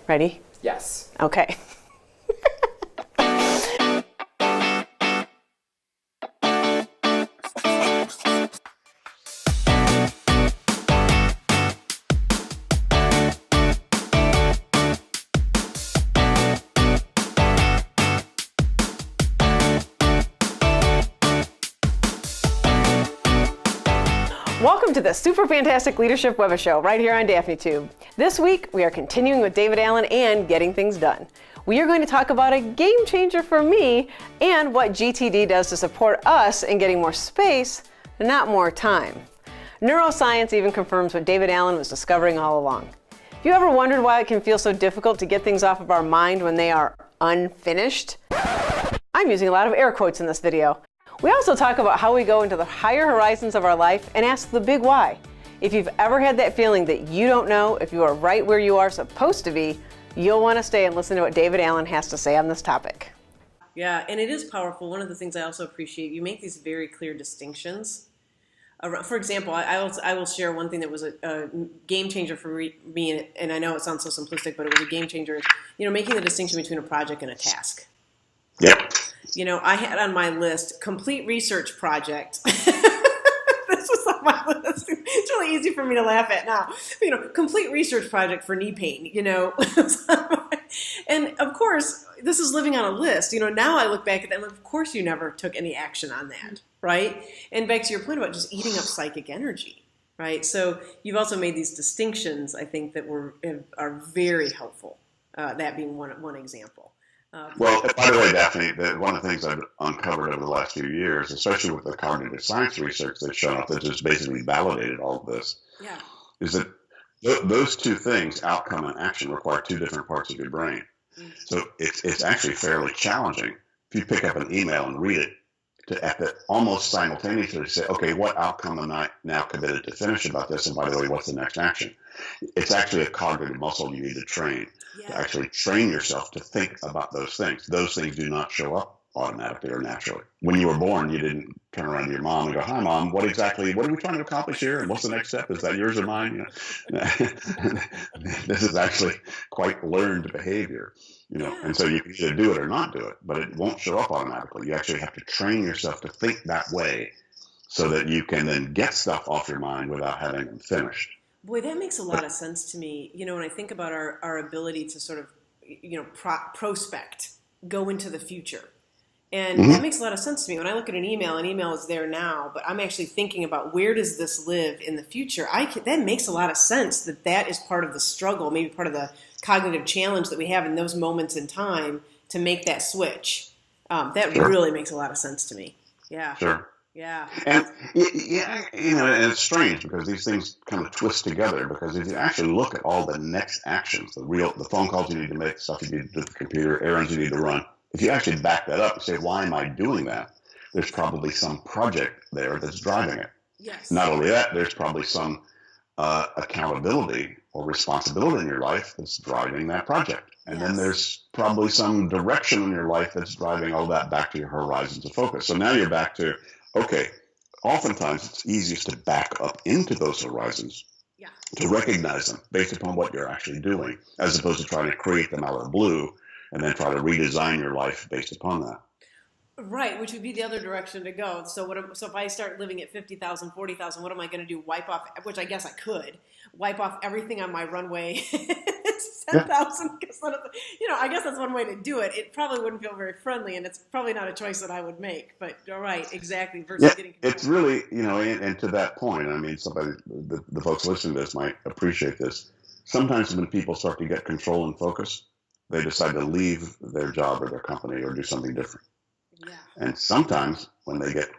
Ready? Yes. Okay. Welcome to the Super Fantastic Leadership Webishow right here on DaphneTube. This week, we are continuing with David Allen and getting things done. We are going to talk about a game changer for me and what GTD does to support us in getting more space, not more time. Neuroscience even confirms what David Allen was discovering all along. Have you ever wondered why it can feel so difficult to get things off of our mind when they are unfinished? I'm using a lot of air quotes in this video. We also talk about how we go into the higher horizons of our life and ask the big why. If you've ever had that feeling that you don't know if you are right where you are supposed to be, you'll want to stay and listen to what David Allen has to say on this topic. Yeah, and it is powerful. One of the things I also appreciate, you make these very clear distinctions. For example, I will share one thing that was a game changer for me, and I know it sounds so simplistic, but it was a game changer. Making the distinction between a project and a task. Yep. I had on my list, complete research project. This was on my list. It's really easy for me to laugh at now. Complete research project for knee pain, And of course, this is living on a list. Now I look back at that, and of course you never took any action on that, right? And back to your point about just eating up psychic energy, right? So you've also made these distinctions, I think, that are very helpful, that being one example. Well, by the way, Daphne, one of the things I've uncovered over the last few years, especially with the cognitive science research that's shown up that just basically validated all of this, is that those two things, outcome and action, require two different parts of your brain. So it's actually fairly challenging if you pick up an email and read it to almost simultaneously say, okay, what outcome am I now committed to finish about this? And by the way, what's the next action? It's actually a cognitive muscle you need to train. To actually train yourself to think about those things. Those things do not show up automatically or naturally. When you were born, you didn't turn around to your mom and go, "Hi, Mom, what are we trying to accomplish here? And what's the next step? Is that yours or mine?" This is actually quite learned behavior, and so you can either do it or not do it, but it won't show up automatically. You actually have to train yourself to think that way so that you can then get stuff off your mind without having them finished. Boy, that makes a lot of sense to me. When I think about our ability to sort of, prospect, go into the future. And that makes a lot of sense to me. When I look at an email is there now, but I'm actually thinking about where does this live in the future? That makes a lot of sense that is part of the struggle, maybe part of the cognitive challenge that we have in those moments in time to make that switch. That really makes a lot of sense to me. Yeah. Sure. Yeah. And and it's strange because these things kind of twist together, because if you actually look at all the next actions, the phone calls you need to make, stuff you need to do with the computer, errands you need to run, if you actually back that up and say, why am I doing that? There's probably some project there that's driving it. Yes. Not only that, there's probably some accountability or responsibility in your life that's driving that project. And then there's probably some direction in your life that's driving all that back to your horizons of focus. So now you're back to, okay, oftentimes it's easiest to back up into those horizons to recognize them based upon what you're actually doing, as opposed to trying to create them out of the blue and then try to redesign your life based upon that. Right, which would be the other direction to go. So if I start living at 50,000, 40,000, what am I going to do? Wipe off, which I guess I could, wipe off everything on my runway. 10,000. I guess that's one way to do it. It probably wouldn't feel very friendly, and it's probably not a choice that I would make. But you're right, exactly. Versus getting control. It's really, and to that point, I mean, the folks listening to this might appreciate this. Sometimes when people start to get control and focus, they decide to leave their job or their company or do something different. Yeah. And sometimes when they get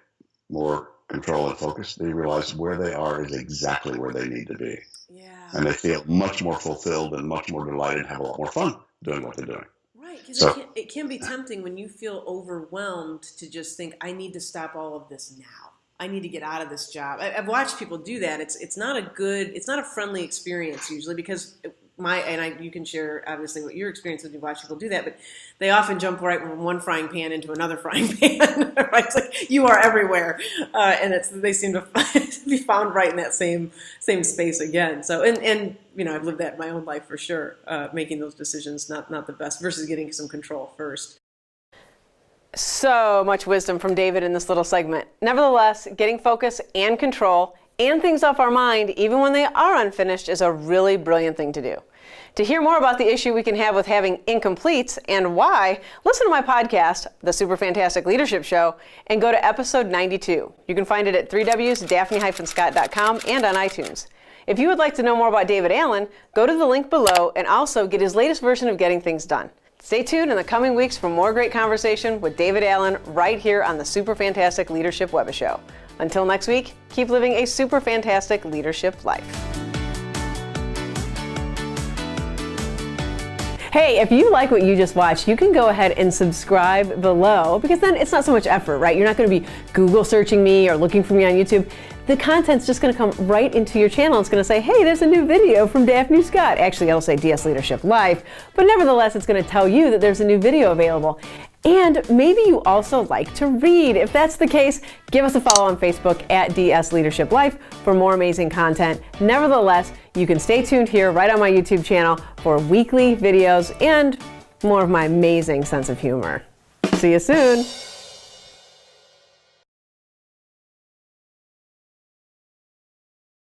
more control and focus, they realize where they are is exactly where they need to be. Yeah. And they feel much more fulfilled and much more delighted and have a lot more fun doing what they're doing. Right, because it can be tempting when you feel overwhelmed to just think, I need to stop all of this now. I need to get out of this job. I've watched people do that. It's not a friendly experience usually, because you can share obviously what your experience with, you watch people do that, but they often jump right from one frying pan into another frying pan. Right? It's like you are everywhere, and they seem to be found right in that same space again. So and I've lived that in my own life for sure. Making those decisions not the best versus getting some control first. So much wisdom from David in this little segment. Nevertheless, getting focus and control and things off our mind, even when they are unfinished, is a really brilliant thing to do. To hear more about the issue we can have with having incompletes and why, listen to my podcast, The Super Fantastic Leadership Show, and go to episode 92. You can find it at 3ws-daphne-scott.com and on iTunes. If you would like to know more about David Allen, go to the link below and also get his latest version of Getting Things Done. Stay tuned in the coming weeks for more great conversation with David Allen right here on the Super Fantastic Leadership Webishow. Until next week, keep living a super fantastic leadership life. Hey, if you like what you just watched, you can go ahead and subscribe below, because then it's not so much effort, right? You're not going to be Google searching me or looking for me on YouTube. The content's just going to come right into your channel. It's going to say, hey, there's a new video from Daphne Scott. Actually, it'll say DS Leadership Live, but nevertheless, it's going to tell you that there's a new video available. And maybe you also like to read. If that's the case, give us a follow on Facebook at DS Leadership Life for more amazing content. Nevertheless, you can stay tuned here right on my YouTube channel for weekly videos and more of my amazing sense of humor. See you soon.